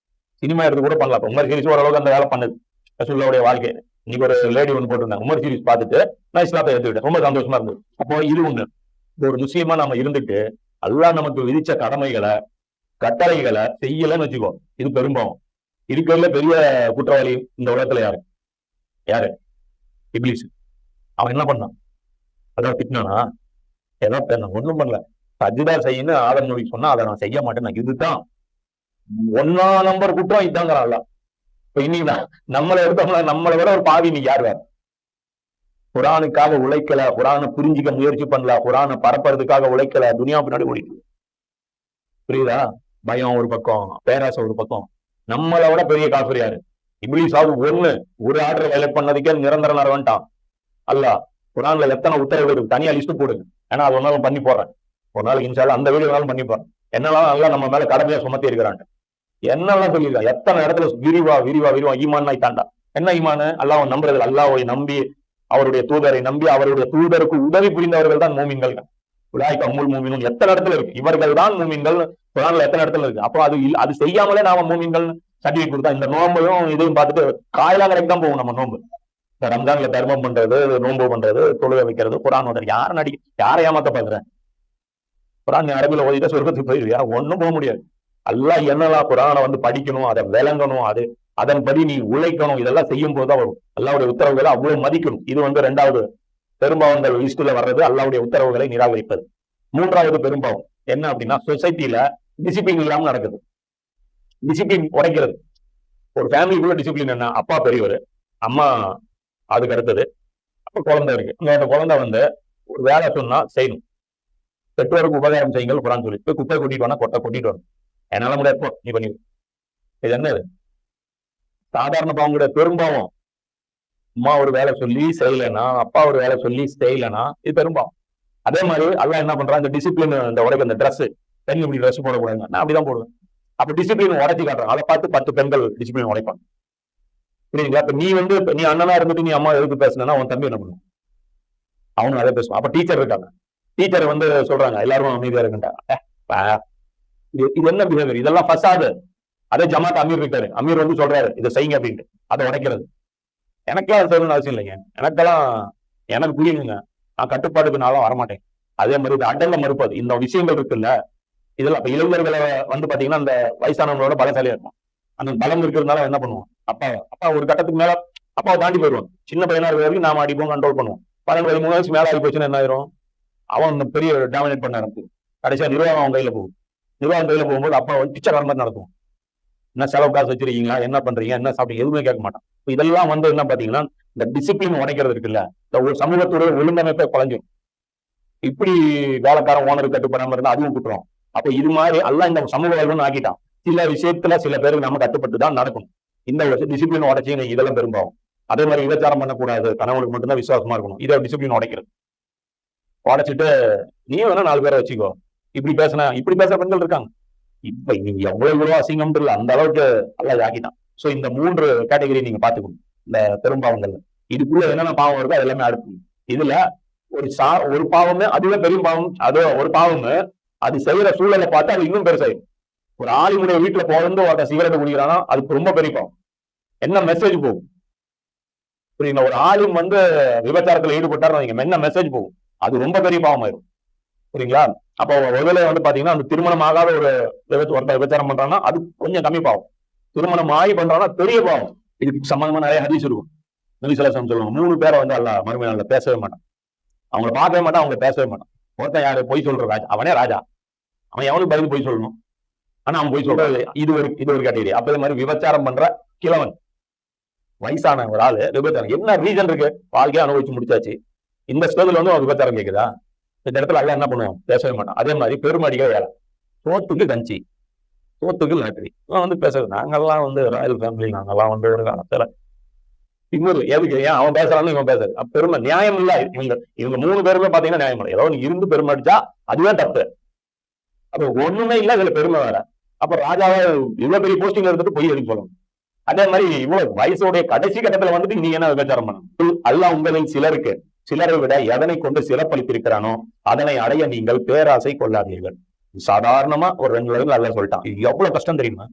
சினிமா எடுத்து கூட பண்ணலாம். உமர் சீரிஸ் ஓரளவுக்கு அந்த வேலை பண்ணுது. ரசூலுடைய வாழ்க்கை இன்னைக்கு ஒரு லேடி ஒன்று போட்டிருந்தாங்க, உமர் சீரிஸ் பார்த்துட்டு நான் இஸ்லாத்தை எடுத்துக்கிட்டேன், ரொம்ப சந்தோஷமா இருந்தது. அப்போ இது ஒண்ணு, ஒரு முஸ்லீமா நம்ம இருந்துட்டு அல்லாஹ் நமக்கு விதிச்ச கடமைகளை கட்டளைகளை செய்யலன்னு வச்சுக்கோ, இது பெரும்பாவம். இருக்கிறதுல பெரிய குற்றவாளி இந்த உலகத்துல யாரு? இப்லீஸ். அவன் என்ன பண்ணான்? அதான் திட்டினானா? ஏதாவது ஒண்ணும் பண்ணல. சஜ்தா செய்யன்னு ஆதம் நபி சொன்னா அதை நான் செய்ய மாட்டேன், இதுதான் 1ஆம் நம்பர் குற்றம், இதுதாங்கிறான்ல. இப்ப இன்னைக்கு நம்மளை எடுத்தோம்னா நம்மளை விட ஒரு பாவி நீ யார்? வேற குரானுக்காக உழைக்கல, குரானை புரிஞ்சிக்க முயற்சி பண்ணல, குரானை பரப்புறதுக்காக உழைக்கல, துனியா பின்னாடி ஓடிட்டு. புரியுதா? பயம் ஒரு பக்கம், பேராசை ஒரு பக்கம். நம்மளை விட பெரிய காஃபிர் யாரு? இப்லீஸாவது ஒரு ஆர்டர் வயலேட் பண்ணதுக்கே நிரந்தர நரவன்ட்டான். அல்லாஹ் குரான்ல எத்தனை உத்தரவு இருக்கு, தனியா லிஸ்ட் போடுங்க. ஏன்னா அது ஒன்னாலும் பண்ணி போடுறேன், ஒரு நாளைக்கு இன்ஷால்லா அந்த வீடியோனாலும் பண்ணி போறேன். என்னெல்லாம் நல்லா நம்ம மேல கடமையா சுமத்தி இருக்கிறான், என்னெல்லாம் சொல்லியிருக்கா, எத்தனை இடத்துல விரிவா விரிவா விரிவா ஈமான் தாண்டா. என்ன ஈமானு? அல்லாஹ் நம்புறது, அல்லாஹ்வை நம்பி அவருடைய தூதரை நம்பி அவருடைய தூதருக்கு உதவி புரிந்தவர்கள் தான் மூமின்கள். உலாய்க்கு அம்முல் மூமினும் எத்தனை இடத்துல இருக்கு, இவர்கள் தான் மூமின்கள் குரான்ல எத்தனை இடத்துல இருக்கு. அப்போ அது செய்யாமலே நாம மூமின்கள் சர்டிபிகேட் கொடுத்தா, இந்த நோம்பையும் இதையும் பார்த்துட்டு காயெல்லாம் கரெக்ட் தான் போகும் நம்ம நோம்பு. இந்த ரம்ஜான்ல தர்மம் பண்றது, நோம்பு பண்றது, தொழுகை வைக்கிறது, குரான் ஓதுறது, யாரை ஏமாத்த பாக்குறேன்? குரான் அரபில ஓதிட்டா சொர்க்கத்துக்கு போயிருவியா? ஒண்ணும் போக முடியாது. அல்லாஹ் என்னெல்லாம் குரானை வந்து படிக்கணும், அதை விளங்கணும், அதன்படி நீ உழைக்கணும், இதெல்லாம் செய்யும் போதுதான் வரும். அல்லாவுடைய உத்தரவுகளை அவ்வளவு மதிக்கணும். இது வந்து 2வது பெரும்பாவங்கள் லிஸ்ட்ல வர்றது, அல்லாவுடைய உத்தரவுகளை நிராகரிப்பது. 3வது பெரும்பாவம் என்ன அப்படின்னா, சொசைட்டில டிசிப்ளின் இல்லாம நடக்குது. டிசிப்ளின் உடைக்கிறது. ஒரு ஃபேமிலிக்குள்ள டிசிப்ளின் என்ன? அப்பா பெரியவர், அம்மா அதுக்கு அடுத்தது, அப்ப குழந்தை இருக்கு. அந்த குழந்தை வந்து ஒரு வேலை சொன்னா செய்யணும். பெற்றோருக்கு உபகாரம் செய்யுங்கள் குரான் சொல்லி, போய் குப்பை கொட்டிட்டு வேணா கொட்டிட்டு வரணும். என்னால முடியாது, நீ பண்ணி. இது என்னது? சாதாரண பாவம் கிடையாது, பெரும்பாவம். அம்மா ஒரு வேலை சொல்லி செய்யலைன்னா, அப்பா ஒரு வேலை சொல்லி செய்யலைன்னா இது பெரும்பாவம். அதே மாதிரி அல்லாஹ் என்ன பண்றான், இந்த டிசிப்ளின், இந்த உடைக்க, இந்த ட்ரெஸ், பெண் இப்படி ட்ரெஸ் போடக்கூடாதுங்க, நான் அப்படிதான் போடுவேன். அப்ப டிசிப்ளின் உடைச்சி காட்டுறான். அதை பார்த்து 10 பெண்கள் டிசிப்ளின் உடைப்பாங்க. புரியுதுங்களா? இப்ப நீ அண்ணனா இருந்துட்டு நீ அம்மா எதுக்கு பேசுனா உன் தம்பி என்ன பண்ணுவான்? அவனும் அதை பேசுவான். அப்ப டீச்சர் இருக்காங்க, டீச்சர் வந்து சொல்றாங்க எல்லாரும் அமைதியா இருக்குன்ட்டாங்க. இது என்ன பிஹேவியர்? இதெல்லாம் ஃபசாது. அதே ஜமாத் அமீர் இருக்காரு, அமீர் வந்து சொல்றாரு இதை செய்யுங்க அப்படின்ட்டு, அதை உடைக்கிறது. எனக்கெல்லாம் அது செய்யணும்னு அவசியம் இல்லைங்க. எனக்கு புரியுங்க, நான் கட்டுப்பாடுக்கு நாளும் வரமாட்டேன். அதே மாதிரி இது அடங்க மறுப்பது, இந்த விஷயங்கள் இருக்குல்ல, இதெல்லாம் இப்ப இளைஞர்களை வந்து பாத்தீங்கன்னா அந்த வயசானவங்களோட பலசாலியா இருக்கும். அந்த பலம் இருக்கிறதுனால என்ன பண்ணுவோம், அப்பா ஒரு கட்டத்துக்கு மேல அப்பாவை தாண்டி போயிடுவான். சின்ன பையனா இருக்கிற வரைக்கும் நாம அடிப்போம், கண்ட்ரோல் பண்ணுவோம். 12-13 வயசு மேல ஆகி போச்சுன்னா என்ன ஆயிரும், அவன் பெரிய டாமினேட் பண்ண ஆரம்பிச்சு கடைசியா நிர்வாகம் அவன் கையில போகும். நிர்வாகம் கையில போகும்போது அப்பா வந்து பிச்சைக்காரன் மாதிரி நடக்கும். என்ன செலவு காசு வச்சிருக்கீங்களா, என்ன பண்றீங்க, என்ன சாப்பிட்டீங்க, எதுவுமே கேட்க மாட்டான். இதெல்லாம் வந்து என்ன பாத்தீங்கன்னா இந்த டிசிப்ளின் உடைக்கிறது இருக்குல்ல, இந்த ஒரு சமூகத்தோட ஒழுங்கமைப்பை குறைஞ்சிடும். இப்படி வேலைக்காரன் ஓனர் கட்டுப்படாம இருந்தா அதுவும் குற்றம். அப்ப இது மாதிரி எல்லாம் இந்த சமூக வாழ்வுன்னு ஆக்கிட்டான். சில விஷயத்துல சில பேருக்கு நம்ம கட்டுப்பட்டு தான் நடக்கணும். இந்த டிசிப்ளின் உடைச்சி இதெல்லாம் பெரும்பாகும். அதே மாதிரி விபச்சாரம் பண்ணக்கூடாது, கணவனுக்கு மட்டும்தான் விசுவாசமா இருக்கணும், இதை டிசிப்ளின் உடைக்கிறது. உடைச்சிட்டு நீ வேணா 4 பேரை வச்சுக்கோ, இப்படி பேசுற பெண்கள் இருக்காங்க. இப்ப நீங்க எவ்வளவு அசிங்கம் இல்லை, அந்த அளவுக்கு அல்ல ஆக்கிட்டான். சோ இந்த 3 கேட்டகரி நீங்க பாத்துக்கணும் இந்த பெரும்பாவங்கள்ல. இதுக்குள்ள என்னென்ன பாவம் வருதோ அது எல்லாமே அடுத்து. இதுல ஒரு பாவமே அதுவே பெரிய பாவம், அது ஒரு பாவமே அது செய்யற சூழலை பார்த்து அது இன்னும் பெருசாயிடும். ஒரு ஆளினுடைய வீட்டுல பிறந்து ஒருத்தன் சிகரெட் குடிக்கிறானா அதுக்கு ரொம்ப பெரிய பாவம். என்ன மெசேஜ் போகும் புரியுங்களா? ஒரு ஆளும் விபச்சாரத்துல ஈடுபட்டாரு என்ன மெசேஜ் போகும்? அது ரொம்ப பெரிய பாவம் ஆயிடும். புரியுங்களா? அப்போ ஒருவேளை பாத்தீங்கன்னா அந்த திருமணம் ஆகாத ஒரு ஒருத்தர் விபச்சாரம் பண்றான்னா அது கொஞ்சம் கம்மி பாவம். திருமணம் ஆகி பண்றான்னா பெரிய பாவம். இதுக்கு சம்பந்தமா நிறைய ஹதீஸ் இருக்கும். நபி ஸல்லல்லாஹு அலைஹி வஸல்லம் சொல்லுவாங்க, 3 பேரை அல்லாஹ் மறுமை நாள்ல பேசவே மாட்டான். அவங்கள பார்க்கவே மாட்டான், அவங்களை பேசவே மாட்டான். ஒருத்தன் யாரு? பொய் சொல்ற ராஜா. அவனே ராஜா, அவன் எவனுக்கு பதில் பொய் சொல்லணும், ஆனா அவன் பொய் சொல்றது. இது ஒரு கேட்டகரி. அப்ப இது மாதிரி விபச்சாரம் பண்ற கிழவன், வயசான ஒரு ஆளு விபச்சாரம். என்ன ரீசன் இருக்கு? வாழ்க்கையை அனுபவிச்சு முடிச்சாச்சு, இந்த ஸ்டேஜ்ல அவன் விபச்சாரம் கேக்குதா? இந்த இடத்துல எல்லாம் என்ன பண்ணுவான்? பேசவே மாட்டான். அதே மாதிரி பெருமடிகள் வேலை, சோத்துக்கு கஞ்சி, சோத்துக்கு லாட்டரி. இவன் பேசுறது நாங்கெல்லாம் ராயல் ஃபேமிலி, நாங்கெல்லாம் ஒரு காலத்துல இன்னொரு எதுக்கு ஏன் அவன் பேசுறான்னு இவன் பேசுறது பெருமை நியாயம் இல்ல. இவங்க 3 பேருமே பாத்தீங்கன்னா நியாயம் இல்லை. ஏதோ இருந்து பெருமை அடிச்சா அதுவே தப்பு. அப்ப ஒண்ணுமே இல்ல, இதுல பெருமை வேற. அப்ப ராஜாவை இவ்வளவு பெரிய போஸ்டிங் இருந்துட்டு பொய் எதுக்கு சொல்லணும்? அதே மாதிரி இவ்வளவு வயசுடைய கடைசி கட்டத்துல நீங்க என்ன விபச்சாரம் பண்ணணும்? அல்லாஹ் உங்களில் சிலரை விட எதனை கொண்டு சிறப்பளித்திருக்கிறானோ அதனை அடைய நீங்கள் பேராசை கொள்ளாதீர்கள். சாதாரணமா ஒரு 2 லட்சம் அல்லாஹ் சொல்லிட்டான். எவ்வளவு கஷ்டம் தெரியுமா?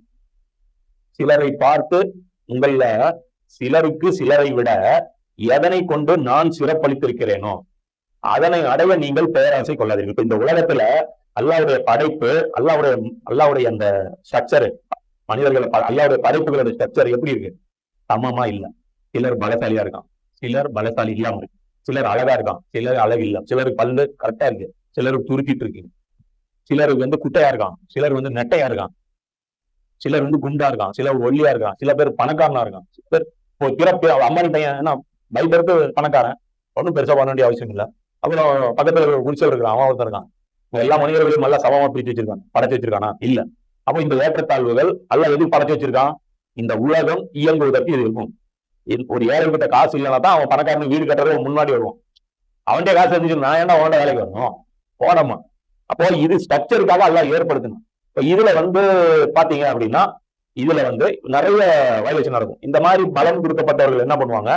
சிலரை பார்த்து சிலரை விட எதனை கொண்டு நான் சிறப்பளித்திருக்கிறேனோ அதனை அடைய நீங்கள் பேராசை கொள்ளாதீர்கள். இப்ப இந்த உலகத்துல அல்லாஹ்வுடைய படைப்பு, அல்லாஹ்வுடைய அந்த ஸ்ட்ரக்சர், மனிதர்கள் அல்லாஹ்வுடைய படைப்புகளோட ஸ்ட்ரக்சர் எப்படி இருக்கு? சமமா இல்ல. சிலர் பலசாலியா இருக்கான், சிலர் பலசாலி இல்லாம இருக்கு. சிலர் அழகா இருக்கான், சிலர் அழகு இல்ல. சிலருக்கு பல்லு கரெக்டா இருக்கு, சிலருக்கு துருக்கிட்டு இருக்கு. சிலருக்கு குட்டையா இருக்கான், சிலர் நெட்டையா இருக்கான். சிலர் குண்டா இருக்கான், சிலர் ஒல்லியா இருக்கான். சில பேர் பணக்காரனா இருக்கான். சில பேர் பிறப்பு அம்மானி பையன் என்ன பைபிளுக்கு பணக்காரன், ஒன்றும் பெருசா பண்ண வேண்டிய அவசியம் இல்லை. அப்புறம் பக்கத்துல குடிச்சல் இருக்கிறான், அவன் ஒருத்தர் இருக்கான். எல்லா மனிதர்களும் நல்லா சமமா பிரிச்சு வச்சிருக்கான், படைச்சு வச்சிருக்கானா? இல்ல. அப்போ இந்த ஏற்றத்தாழ்வுகள் அல்லாஹ் எதுக்கு படைச்சு வச்சிருக்கான்? இந்த உலகம் இயங்குவதற்கு இது இருக்கும். ஒரு ஏழை கிட்ட காசு இல்லைன்னா தான் அவன் பணக்காரனுக்கு வீடு கட்டுறதுக்கு முன்னாடி வருவான். அவன்கிட்ட காசு இருந்துச்சு, நான் ஏன்னா அவன்கிட்ட வேலைக்கு வரணும்? போனமா. அப்போ இது ஸ்ட்ரக்சருக்காக அல்லாஹ் ஏற்படுத்தணும். இப்ப இதுல பாத்தீங்க அப்படின்னா இதுல நிறைய வயலேஷன் நடக்கும். இந்த மாதிரி பலம் கொடுக்கப்பட்டவர்கள் என்ன பண்ணுவாங்க?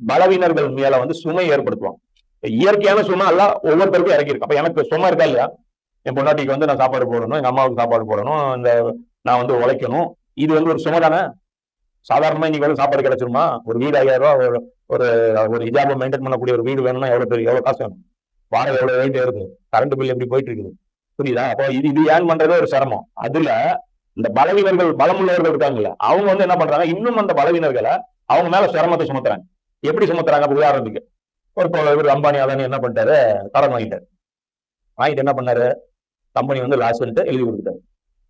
பலவீனர்கள் மேல சுமை ஏற்படுத்துவாங்க. இயற்கையான சுமை எல்லாம் ஒவ்வொருத்தருக்கும் இறக்கிருக்கு. அப்ப எனக்கு சுமை இருக்கா இல்லையா? என் பொண்டாட்டிக்கு நான் சாப்பாடு போடணும், எங்க அம்மாவுக்கு சாப்பாடு போடணும், நான் உழைக்கணும். இது ஒரு சுமை தானே. சாதாரணமா இன்னைக்கு சாப்பாடு கிடைச்சிருமா? ஒரு வீடு 5000 ரூபாய், ஒரு ஹிஜாபை மெயின்டைன் பண்ணக்கூடிய ஒரு வீடு வேணும்னா எவ்வளவு காசு வேணும்? வாடகை எவ்வளவு ரேட் ஏறுது, கரண்ட் பில் எப்படி போயிட்டு இருக்குது, புரியுதா? அப்போ இது ஏன் பண்றதே ஒரு சிரமம். அதுல இந்த பலவீனர்கள், பலமுள்ளவர்கள் இருக்காங்கல்ல, அவங்க என்ன பண்றாங்க? இன்னும் அந்த பலவீனர்களை அவங்க மேல சிரமத்தை சுமத்துறாங்க. எப்படி சுமத்துறாங்க? உதாரணத்துக்கு ஒரு அம்பானி அதானி என்ன பண்ணிட்டாரு? கடன் வாங்கிட்டு என்ன பண்ணாரு? கம்பெனி லாஸ் பண்ணிட்டு எழுதி கொடுத்துட்டாரு.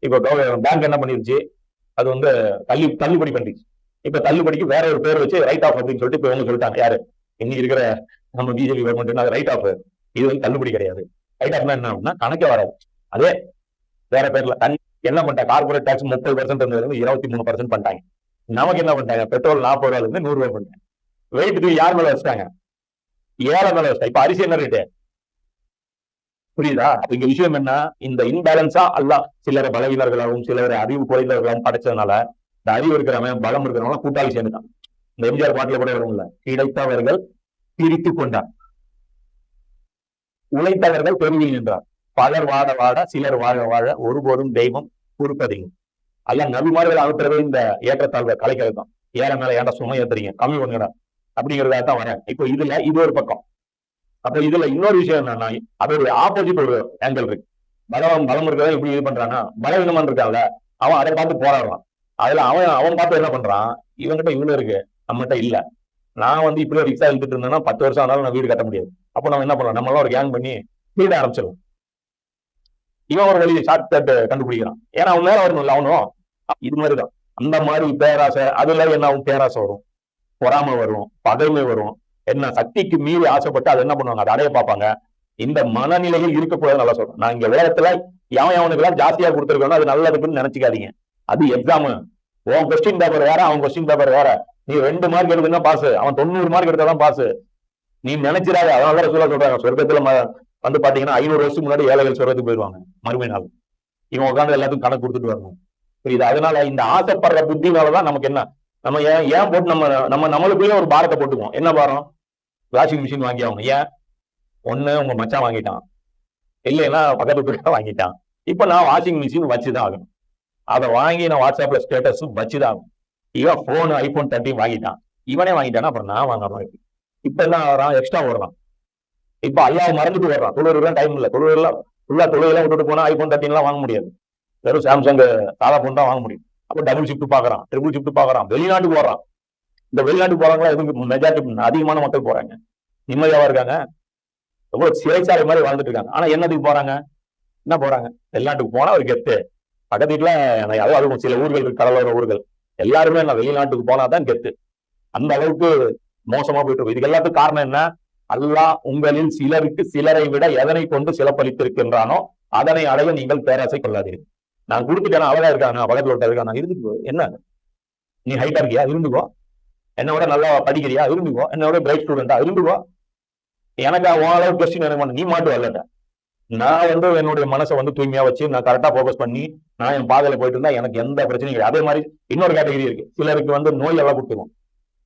இப்போ பேங்க் என்ன பண்ணிருச்சு? அது தள்ளுபடி பண்ணிருச்சு. இப்ப தள்ளுபடிக்கு வேற ஒரு பேர் வச்சு ரைட் ஆஃப் அப்படின்னு சொல்லிட்டு இப்ப சொல்லிட்டாங்க. யாரு? இன்னைக்கு இருக்கிற நம்ம பிஜேபி கவர்மெண்ட் ரைட் ஆஃப். இது தள்ளுபடி கிடையாது. ரைட் ஆஃப்னா என்ன அப்படின்னா கணக்கே வராது. அதே வேற பேர்ல என்ன பண்ணிட்டாங்க? கார்பரேட் டாக்ஸ் 30% இருந்தது 23% பண்ணிட்டாங்க. நமக்கு என்ன பண்ணிட்டாங்க? பெட்ரோல் 40 ரூபாயில இருந்து 100 ரூபாய் பண்ணிட்டாங்க. வெயிட் யார் மேல வச்சுட்டாங்க? ஏழை மேல வச்சுட்டாங்க. இப்ப அரிசி என்ன ரேட்டு? புரியுதா? இங்க விஷயம் என்ன? இந்த இன்பேலன்ஸா அல்லாஹ் சிலரை பலவீனர்களாகவும் சிலரை அறிவு குறைந்தவர்களாகவும் படைச்சதுனால இந்த அறிவு இருக்கிறவன் பலம் இருக்கிறவங்க கூட்டாளி சேர்ந்துட்டான். இந்த எம்ஜிஆர் பாட்டுல கூட வரும்ல, கிடைத்தவர்கள் பிரித்து கொண்டார், உழைத்தவர்கள் பெருவில் என்றார், பலர் வாட வாட சிலர் வாழ வாழ ஒருபோதும் தெய்வம் பொறுப்பதையும். அல்ல நபிமார்கள் அனுப்புறதே இந்த ஏற்றத்தாழ்வை கலைக்கிறது தான். ஏற மேல ஏன்டா சுமை ஏத்துறீங்க, கம்மி பண்ணுங்கடா அப்படிங்கிறதா தான் வரேன். இப்போ இது ஒரு பக்கம். அப்ப இதுல இன்னொரு விஷயம் என்னன்னா, அதோட ஆப்போசிட் ஒரு ஆங்கிள் இருக்கு. பலம் இருக்கிறத இப்படி இது பண்றான்னா, பலவீனமான் இருக்கான்ல, அவன் அதை பார்த்து போராடுறான். அதுல அவன் பார்த்து என்ன பண்றான்? இவன்கிட்ட இவ்வளவு இருக்கு, நம்மகிட்ட இல்ல. நான் இப்படி ஒரு ரிக்ஷா எடுத்துட்டு இருந்தேன்னா 10 வருஷம் ஆனாலும் நான் வீடு கட்ட முடியாது. அப்போ நம்ம என்ன பண்ணலாம்? நம்மளாம் ஒரு கேங் பண்ணி வீட ஆரம்பிச்சிடும். இவன் ஒரு வழி ஷார்ட் கட் கண்டுபிடிக்கிறான். ஏன்னா அவன் மேல வரணும்ல அவனும். இது மாதிரிதான் அந்த மாதிரி பேராசை. அதுல என்ன ஆகும்? பேராசை வரும், பொறாமை வரும், பகைமை வரும். என்ன சக்திக்கு மீறி ஆசைப்பட்டு அதை என்ன பண்ணுவாங்க? அதை அடைய பார்ப்பாங்க. இந்த மனநிலையில் இருக்கக்கூடாது. நல்லா சொல்றேன். நான் இங்க உலகத்துல எவனுக்கு எல்லாம் ஜாஸ்தியா கொடுத்துருக்கணும் அது நல்லதுக்குன்னு நினைச்சுக்காதீங்க. அது எக்ஸாம். உன் கொஸ்டின் பேப்பர் வேற, அவன் கொஸ்டின் பேப்பர் வேற. நீ 2 மார்க் எடுத்துன்னா பாஸ், அவன் 90 மார்க் எடுத்தாதான் பாஸ். நீ நினைச்சிடாத. அதனால சொல்றாங்க, சொர்க்கத்துல பாத்தீங்கன்னா 500 வருஷத்துக்கு முன்னாடி ஏழைகள் சொர்க்கத்துக்கு போயிருவாங்க மறுமை நாள். இவன் உட்காந்து எல்லாத்துக்கும் கணக்கு கொடுத்துட்டு வரணும். புரியுது? அதனால இந்த ஆசைப்படுற புத்தினாலதான் நமக்கு என்ன, நம்ம ஏன் போட்டு நம்மளுக்குள்ளே ஒரு பாரத்தை போட்டுக்குவோம். என்ன பாரம்? வாஷிங் மிஷின் வாங்கி ஆகணும். ஏன்? ஒண்ணு உங்க மச்சான் வாங்கிட்டான், இல்லைன்னா பக்கத்து வீட்டுல வாங்கிட்டான். இப்ப நான் வாஷிங் மிஷின் வச்சுதான் ஆகணும். அதை வாங்கி நான் வாட்ஸ்அப்ல ஸ்டேட்டஸ் வச்சுதான் ஆகணும். இவன் போன் ஐபோன் 13 வாங்கிட்டான், இவனே வாங்கிட்டானா அப்புறம் நான் வாங்காம இருக்கு. இப்ப என்ன ஆகிறான், எக்ஸ்ட்ரா ஓடுறான். இப்ப அல்லாஹ் மறந்துட்டு வர்றான். தொழுவெல்லாம் டைம் இல்லை, தொழுவெல்லாம் ஃபுல்லா தொழுவெல்லாம் விட்டுட்டு போனா ஐபோன் 13 எல்லாம் வாங்க முடியாது. வெறும் சாம்சங் சாதா போன் தான் வாங்க முடியும். அப்ப டபுள் ஷிஃப்ட் பாக்குறான், ட்ரிபிள் ஷிஃப்ட் பாக்குறான், வெளிநாட்டுக்கு போறான். இந்த வெளிநாட்டுக்கு போறாங்களா எதுக்கு மெஜாரிட்டி அதிகமான மக்கள் போறாங்க, நிம்மதியாவா இருக்காங்க, எவ்வளவு சிறைச்சாலை மாதிரி வாழ்ந்துட்டு இருக்காங்க. ஆனா என்னதுக்கு போறாங்க, என்ன போறாங்க, வெளிநாட்டுக்கு போனா ஒரு கெத்து. பக்கத்து வீட்டுல அதாவது சில ஊர்கள் இருக்கு, கடலோர ஊர்கள், எல்லாருமே நான் வெளிநாட்டுக்கு போனாதான் கெத்து. அந்த அளவுக்கு மோசமா போயிட்டு இருக்கு. இதுக்கு எல்லாத்துக்கும் காரணம் என்ன, அல்லாஹ் உங்களில் சிலருக்கு சிலரை விட எதனை கொண்டு சிலப்பளித்திருக்கின்றானோ அதனை அடைய நீங்கள் பேராசை கொள்ளாதீர்கள். நான் கொடுத்துட்டேன், அழகா இருக்காங்க, பக்கத்துல விட்ட இருக்காங்க, இருந்துக்கோ, என்ன நீ ஹைட்டா இருக்கியா இருந்துக்கோ, என்னை விட நல்லா படிக்கிறியா இருந்துக்கோ, என்னை விட பிரைட் ஸ்டூடெண்டா இருந்துக்கோ, எனக்கு ஓரளவு கொஸ்டின் எனக்கு நீ மாட்டு வரலட்ட. நான் என்னுடைய மனசை தூய்மையா வச்சு நான் கரெக்டா போக்கஸ் பண்ணி நான் என் பாதையில போயிட்டு இருந்தா எனக்கு எந்த பிரச்சனையும் கிடையாது. அதே மாதிரி இன்னொரு கேட்டகரி இருக்கு, சிலருக்கு நோய் எல்லாம் கொடுத்துருவோம்,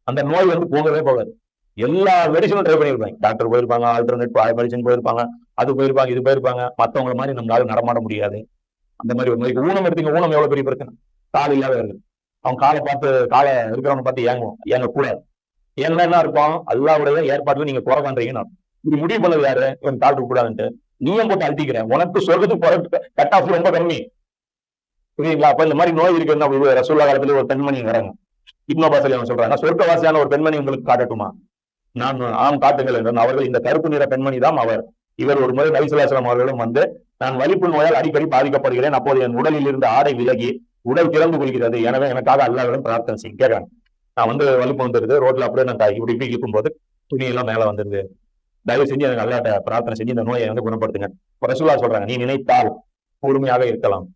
அந்த நோய் போகவே போகாது. எல்லா மெடிசனும் ட்ரை பண்ணிருப்பாங்க, டாக்டர் போயிருப்பாங்க, ஆல்டர்னேட் மெடிசன் போயிருப்பாங்க, அது போயிருப்பாங்க, இது போயிருப்பாங்க. மத்தவங்க மாதிரி நம்மளால நடமாட முடியாது. அந்த மாதிரி ஒரு நோய்க்கு ஊனம் எடுத்தீங்க, ஊனம் எவ்வளவு பெரிய பிரச்சனை, கால் இல்லாத இருக்கு. அவன் காலை இருக்கிறவனை பார்த்து ஏங்க கூடாது. ஏன்னா என்ன இருக்கும், அல்லாவுடைய ஏற்பாட்டுல நீங்க குறை பண்றீங்கன்னு இப்படி முடிவு பண்ணது யாரு, இவன் கால் இருக்க கூடாதுன்ட்டு நீயும் போட்டு அழுத்திக்கிறேன். உனக்கு சொர்க்கத்துக்கு போற கட் ஆஃப் ரொம்ப கம்மி, புரியுங்களா? அப்ப இந்த மாதிரி நோய் இருக்குன்னா ரசூல்லா காலத்துல ஒரு பெண்மணி வராங்க, இப்னோபாசலி அவன் சொல்றாங்க, சொர்க்கவாசியான ஒரு பெண்மணி உங்களுக்கு காட்டட்டுமா? நான் ஆம் காட்டுங்கள் என்றான். அவர்கள், இந்த கருப்பு நிற பெண்மணி தான் அவர். இவர் ஒரு முறை நபி ஸல்லல்லாஹு அலைஹி வஸல்லம் அவர்களும் நான் வலிப்பு நோயால் அடிக்கடி பாதிக்கப்படுகிறேன், அப்போது என் உடலில் இருந்து ஆடை விலகி உடல் திறந்து கொள்கிறது, எனவே எனக்காக அல்லாஹ்விடம் பிரார்த்தனை செய்யும் கேட்கிறாங்க. நான் வலிப்பு வந்துருது, ரோட்ல அப்படியே நான் இப்படி இப்படி இழுக்கும் போது துணியெல்லாம் மேல வந்துருது, தயவு செஞ்சு எனக்கு அல்லாஹ்ட்ட பிரார்த்தனை செஞ்சு இந்த நோயை குணப்படுத்துங்க. ரசூலுல்லாஹ் சொல்றாங்க, நீ நினைத்தால் பொறுமையாக இருக்கலாம்,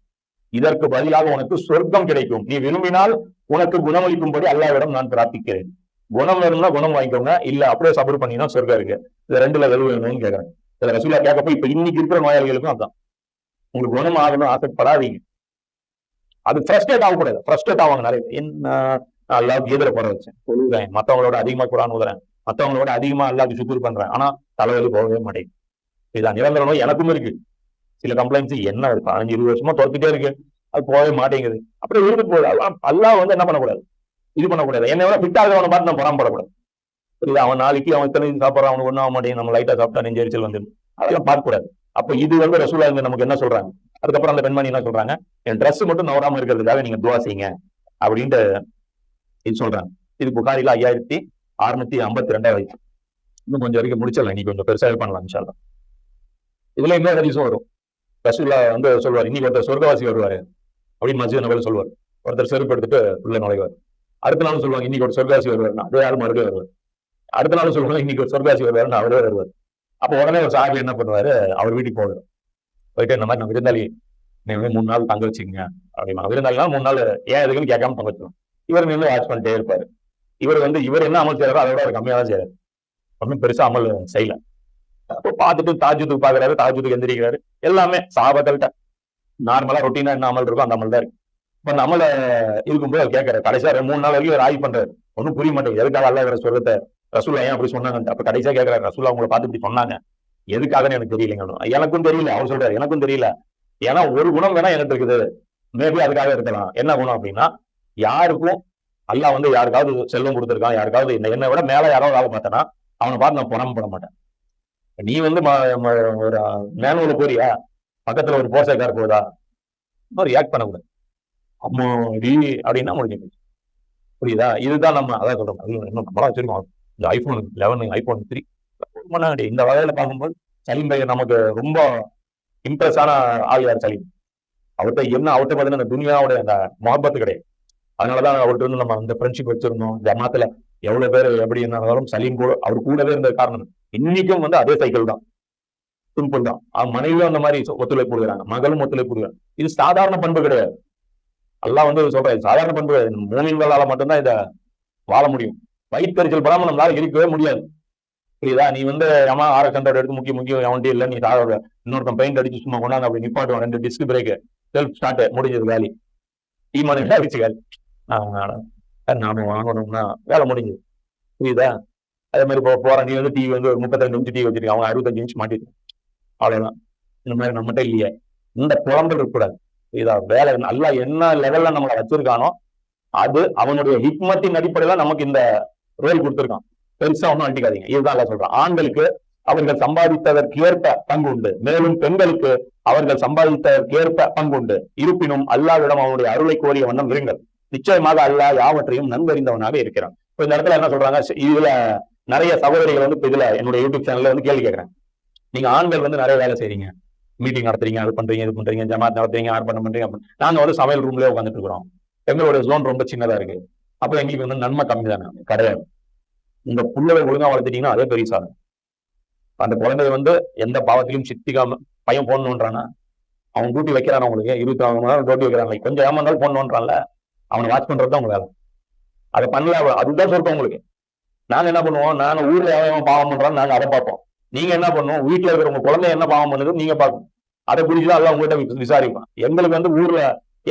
இதற்கு பதிலாக உனக்கு சொர்க்கம் கிடைக்கும், நீ விரும்பினால் உனக்கு குணமளிக்கும்படி அல்லாஹ்விடம் நான் பிரார்த்திக்கிறேன். குணம் வேணும்னா குணம் வாங்கிக்கோங்க, இல்ல அப்படியே சபர் பண்ணினா சொர்க்கம் இருக்கு. இது ரெண்டுல வெகு வேணும்னு கேட்கறேன். இதுல ரசூலுல்லாஹ் கேட்கப்போ இப்ப இன்னைக்கு இருக்கிற நோயாளிகளுக்கும் அதான், உங்களுக்கு குணம் ஆகணும் ஆசைப்படாதீங்க. அது ஃப்ரஸ்ட்ரேட் ஆகக்கூடாது. ஃப்ரஸ்ட்ரேட் ஆவாங்க நிறைய, என்ன அல்லாஹ்வுக்கு எதிர போற வச்சேன், சொல்லுறேன், மத்தவங்களோட அதிகமா குரான் ஓதுறேன், மத்தவங்களோட அதிகமா அல்லாஹ்வுக்கு சுக்ர் பண்றேன், ஆனா தலைவலி போகவே மாட்டேங்குது. இதான் நிரந்தர நோய் எனக்கும் இருக்கு. சில கம்ப்ளைண்ட்ஸ் என்ன 15-20 வருஷமா துரத்துட்டே இருக்கு, அது போகவே மாட்டேங்குது. அப்படியே இருந்து போகுது. அல்லாஹ் என்ன பண்ணக்கூடாது, இது பண்ணக்கூடாது. என்னை விட ஃபிட் ஆகிறவனை பார்த்து நான் பொறாமப்படக்கூடாது. புரியுது? அவன் நாளைக்கு அவன் இத்தனை சாப்பிட்றான், அவனுக்கு ஒன்றும் ஆக மாட்டேங்குது, நம்ம லைட்டா சாப்பிட்டா நெஞ்செரிச்சல் வந்துடும், அதெல்லாம் பார்க்க கூடாது. அப்ப இது ரசூலுல்லாஹ் நமக்கு என்ன சொல்றாங்க. அதுக்கப்புறம் அந்த பெண்மணி என்ன சொல்றாங்க, என் ட்ரெஸ் மட்டும் நவராம இருக்கிறதுக்காக நீங்க துவா செய்யுங்க அப்படின்ட்டு இது சொல்றாங்க. இது புகாரில 5652 இன்னும் கொஞ்சம் வரைக்கும் முடிச்சிடலாம், இன்னைக்கு கொஞ்சம் பெருசாக பண்ணலாம் இன்ஷா அல்லாஹ். இதுல இன்னொரு ஹதீஸும் வரும். ரசூலுல்லாஹ் சொல்வார், இன்னைக்கு ஒருத்தர் சொர்க்கவாசி வருவாரு அப்படின்னு மஸ்ஜித் நபவில சொல்வார். ஒருத்தர் செருப்பு எடுத்துட்டு உள்ள நுழைவார். அடுத்த நாள் சொல்லுவாங்க, இன்னைக்கு ஒரு சொர்க்கவாசி வருவார், அதே ஆள் மறுபடியும் வருவார். அடுத்த நாள் சொல்லுவாங்க, இன்னைக்கு ஒரு சொர்க்கவாசி வருவாருன்னு அவரே வருவார். அப்ப உடனே ஒரு சாஹிபி என்ன பண்ணுவாரு, அவர் வீட்டுக்கு போவார். போயிட்டு இந்த மாதிரி நம்ம விருந்தாளி நீங்க 3 நாள் தங்க வச்சுக்கோங்க அப்படின்னா, விருந்தாளினா 3 நாள் ஏன் எதுக்குன்னு கேட்காம தங்க வச்சிடும். இவர் நின்று வாட்ச் பண்ணிட்டே இருப்பாரு. இவர் என்ன அமல் செய்யறாரோ அதோட அவர் கம்மியா தான் செய்யறாரு, ஒன்றும் பெருசா அமல் செய்யல. அப்போ பார்த்துட்டு தாஜுதுக்கு பாக்குறாரு, தாஜுதுக்கு எந்திரிக்கிறாரு, எல்லாமே சாபக்கள்கிட்ட நார்மலா ரொட்டீனா என்ன அமல் இருக்கோ அந்த அமல் தான் இருக்கு. இப்ப அந்த அமல இருக்கும்போது அவர் கேட்கறாரு, கடைசியா 3 நாள் வரைக்கும் ஒரு ஆய்வு பண்றாரு, ஒன்னும் புரிய மாட்டேங்குது, எதுக்காக அல்லாஹ் இவரை சொல்றத ரசூலுல்லாஹ் ஏன் அப்படி சொன்னாங்க. அப்ப கடைசியா கேட்கறாரு, ரசூலுல்லாஹ் உங்களை பார்த்து இப்படி சொன்னாங்க, எதுக்காகன்னு எனக்கு தெரியலைங்க. எனக்கும் தெரியல, அவர் சொல்றாரு, எனக்கும் தெரியல. ஏன்னா ஒரு குணம் வேணா எனக்கு இருக்குது, மேபி அதுக்காக இருக்கலாம். என்ன குணம் அப்படின்னா, யாருக்கும் அல்லாஹ் யாருக்காவது செல்வம் கொடுத்துருக்கான், யாருக்காவது என்னை விட மேல யாராவது ஆக பார்த்தேன்னா அவனை பார்த்து நான் பொறாமப்பட மாட்டேன். நீ ஒரு மேனுவல போறியா, பக்கத்துல ஒரு போர்சைக்கார் போதா, ரியாக்ட் பண்ணக்கூடாது, அம்மா அப்படின்னா முடிஞ்சு. புரியுதா? இதுதான் நம்ம அதான் சொல்றோம். இன்னும் நம்மளா வச்சிருக்கோம் இந்த iPhone 11 iPhone 3 இந்த வகையில பார்க்கும்போது சலீம் பை நமக்கு ரொம்ப இம்ப்ரெஸ் ஆன ஆகியார் சலீம். அவர்கிட்ட பார்த்தீங்கன்னா இந்த துனியாவோட அந்த முகப்பத்து கிடையாது. அதனாலதான் அவர்கிட்ட நம்ம அந்த ஃப்ரெண்ட்ஷிப் வச்சிருந்தோம். ஜமாத்துல எவ்வளவு பேர் எப்படி இருந்தாலும் சலீம் கூட அவர் கூடவே இருந்த காரணம். இன்னைக்கும் அதே சைக்கிள் தான், சிம்பிள் தான். அவன் மனைவியும் அந்த மாதிரி ஒத்துழைப்பு கொடுக்குறாங்க, மகளும் ஒத்துழைப்பு கொடுக்குறாங்க. இது சாதாரண பண்பு கிடையாது. அல்லாஹ் சொல்றேன், சாதாரண பண்பு கிடையாது. மூமின்களால மட்டும்தான் இதை வாழ முடியும். வயிற்றுச்சல் படாம நம்மளால இருக்கவே முடியாது. புரியுதா? நீ ஏமா RX100 எடுத்து முக்கியம் அவன்கிட்ட இல்லை, நீ இன்னொருத்தன் பெயிண்ட் அடிச்சு சும்மா கொண்டாங்க அப்படி நிப்பாட்டுவான், 2 டிஸ்க் பிரேக் செல்ஃப் ஸ்டார்ட் முடிஞ்சது, வேலி ஈமான் அடிச்சு வேலை நாம வாங்கணும்னா வேலை முடிஞ்சது. புரியுதா? அதே மாதிரி போற நீ வந்து டிவி வந்து ஒரு 32 இன்ச்சு டிவி வச்சிருக்கீங்க, அவங்க 65 இன்ச் மாட்டிட்டு அவ்வளவுதான். இந்த மாதிரி நம்மகிட்ட இல்லையே, இந்த குழம்பு இருக்கக்கூடாது. இதா வேலை நல்லா என்ன லெவல்ல நம்மளை வச்சிருக்கானோ அது அவனுடைய ஹிக்மத்தின் அடிப்படையில நமக்கு இந்த ரோல் கொடுத்திருக்கான். பெருசா ஒன்றும் அடிக்காதீங்க. இதுதான் எல்லாம் சொல்றான். ஆண்களுக்கு அவர்கள் சம்பாதித்ததற்கு ஏற்ப பங்கு உண்டு, மேலும் பெண்களுக்கு அவர்கள் சம்பாதித்ததற்கு ஏற்ப பங்கு உண்டு. இருப்பினும் அல்லாஹ்விடம் அவனுடைய அருளை கோரிய வண்ணம் இருங்கள். நிச்சயமாக அல்லாஹ் யாவற்றையும் நன்கறிந்தவனாக இருக்கிறான். இப்ப இந்த இடத்துல என்ன சொல்றாங்க, இதுல நிறைய சகோதரிகள் வந்து இதுல என்னுடைய யூடியூப் சேனல்ல வந்து கேள்வி கேட்கறேன். நீங்க ஆண்கள் வந்து நிறைய வேலை செய்றீங்க, மீட்டிங் நடத்துறீங்க, அது பண்றீங்க, இது பண்றீங்க, ஜமாத் நடத்துறீங்க, ஆர்ப்பாட்டம் பண்றீங்க. நாங்க வந்து சமையல் ரூம்லயே உட்காந்துட்டு இருக்கிறோம், எங்களோட ஜோன் ரொம்ப சின்னதா இருக்கு, அப்ப எங்களுக்கு வந்து நன்மை கம்மி தானே? கிடையாது. இந்த புள்ளவை ஒழுங்கா வளர்த்துட்டீங்கன்னா அதே பெரிய சாதனை. அந்த குழந்தைய வந்து எந்த பாவத்திலையும் சித்திக்காம பையன் போன் நோன்றானா, அவன் டியூட்டி வைக்கிறான், உங்களுக்கு 24 மணி நேரம் டியூட்டி வைக்கிறாங்க, கொஞ்சம் ஏமாந்தாலும் போன் நோன்றான்ல, அவனை வாட்ச் பண்றதுதான் உங்க வேலை. அதை பண்ணல, அதுதான் சொல்றோம் உங்களுக்கு. நாங்க என்ன பண்ணுவோம், நாங்க ஊர்ல எவன் பாவம் பண்றான்னு நாங்க அதை பார்ப்போம். நீங்க என்ன பண்ணுவோம், வீட்டுல இருக்கிற உங்க குழந்தை என்ன பாவம் பண்ணுது நீங்க பார்க்கணும். அதை குறிச்சுதான் எல்லாம் உங்கள்கிட்ட விசாரிப்பான். எங்களுக்கு வந்து ஊர்ல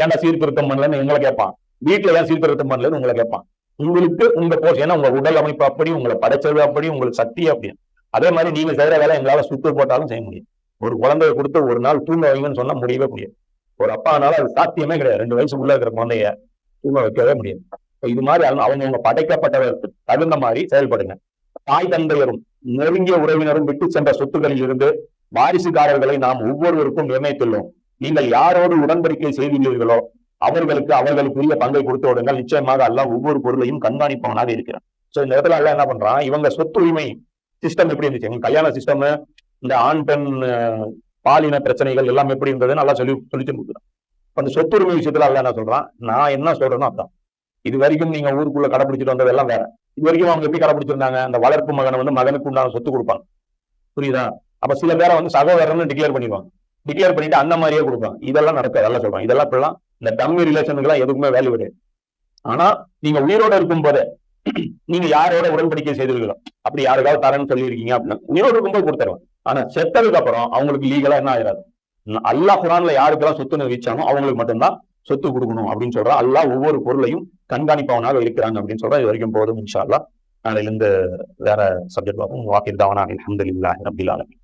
ஏன்டா சீர்திருத்தம் பண்ணலன்னு எங்களை கேட்பான், வீட்டுல ஏன் சீர்திருத்தம் பண்ணலன்னு உங்களை கேட்பான். உங்களுக்கு உங்க போர்ஸ், ஏன்னா உங்க உடல் அமைப்பு அப்படி, உங்களை படைச்சது அப்படி, உங்களுக்கு சக்தி அப்படி. அதே மாதிரி நீங்க செய்யற வேலை எங்களால சுட்டு போட்டாலும் செய்ய முடியும். ஒரு குழந்தைய கொடுத்து ஒரு நாள் தூங்க வைங்கன்னு சொன்னா முடியவே முடியாது. ஒரு அப்பானால அது சாத்தியமே கிடையாது. 2 வயசுக்குள்ள இருக்கிற குழந்தைய தூங்க வைக்கவே முடியாது. இது மாதிரி அவங்க படைக்கப்பட்டவர்களுக்கு தகுந்த மாதிரி செயல்படுங்க. தாய் தந்தையரும் நெருங்கிய உறவினரும் விட்டு சென்ற சொத்துக்களில் இருந்து வாரிசுதாரர்களை நாம் ஒவ்வொருவருக்கும் நிர்ணயித்துள்ளோம். நீங்கள் யாரோடு உடன்படிக்கை செய்துள்ளீர்களோ அவர்களுக்கு அவர்களுக்குரிய பங்கை கொடுத்து விடுங்கள். நிச்சயமாக அல்லாஹ் ஒவ்வொரு பொருளையும் கண்காணிப்பவனாக இருக்கிறான். சோ இந்த இடத்துல அல்லாஹ் என்ன பண்றான், இவங்க சொத்து உரிமை சிஸ்டம் எப்படி இருந்துச்சு, எங்க கல்யாண சிஸ்டம், இந்த ஆண் பெண் பாலின பிரச்சனைகள் எல்லாம் எப்படி இருந்ததுன்னு நல்லா சொல்லிட்டு கொடுக்குறான். அந்த சொத்துரிமை விஷயத்துல அல்லாஹ் என்ன சொல்றான், நான் என்ன சொல்றேனோ அதான். இது வரைக்கும் நீங்க ஊருக்குள்ள கடைபிடிச்சிட்டு வந்தது எல்லாம் வேற. இது வரைக்கும் அவங்க எப்படி கடைபிடிச்சிருந்தாங்க, அந்த வளர்ப்பு மகனை வந்து மகனுக்கு உண்டான சொத்து கொடுப்பாங்க, புரியுதா? அப்ப சில பேரை வந்து சகோதரன்னு டிக்ளேர் பண்ணிடுவாங்க, டிக்ளேர் பண்ணிட்டு அந்த மாதிரியே கொடுப்பாங்க. இதெல்லாம் நடக்காது. எல்லாம் சொல்றாங்க, இதெல்லாம் இப்பெல்லாம் இந்த டம்மி ரிலேஷனுக்குலாம் எதுக்குமே வேல்யூ கிடையாது. ஆனா நீங்க உயிரோட இருக்கும் போதே நீங்க யாரோட உடன்படிக்கை செய்திருக்கலாம், அப்படி யாருக்காவது தரேன்னு சொல்லியிருக்கீங்க அப்படின்னா உயிரோடு இருக்கும்போது கொடுத்துருவாங்க. ஆனா செத்ததுக்கு அப்புறம் அவங்களுக்கு லீகலா என்ன ஆயிராது. அல்லாஹ் குர்ஆன்ல யாருக்கெல்லாம் சொத்து நிர்வகிச்சானோ அவங்களுக்கு மட்டும்தான் சொத்து கொடுக்கணும் அப்படின்னு சொல்றா. அல்லாஹ் ஒவ்வொரு பொருளையும் கண்காணிப்பவனாக இருக்கிறாங்க அப்படின்னு சொல்றா. இது வரைக்கும் போதும். இன்ஷா அல்லாஹ் நாளையிலிருந்து வேற சப்ஜெக்ட் பார்ப்போம். வாக்கிர் தாவானா அல்ஹம்துலில்லாஹி ரப்பில் ஆலமீன்.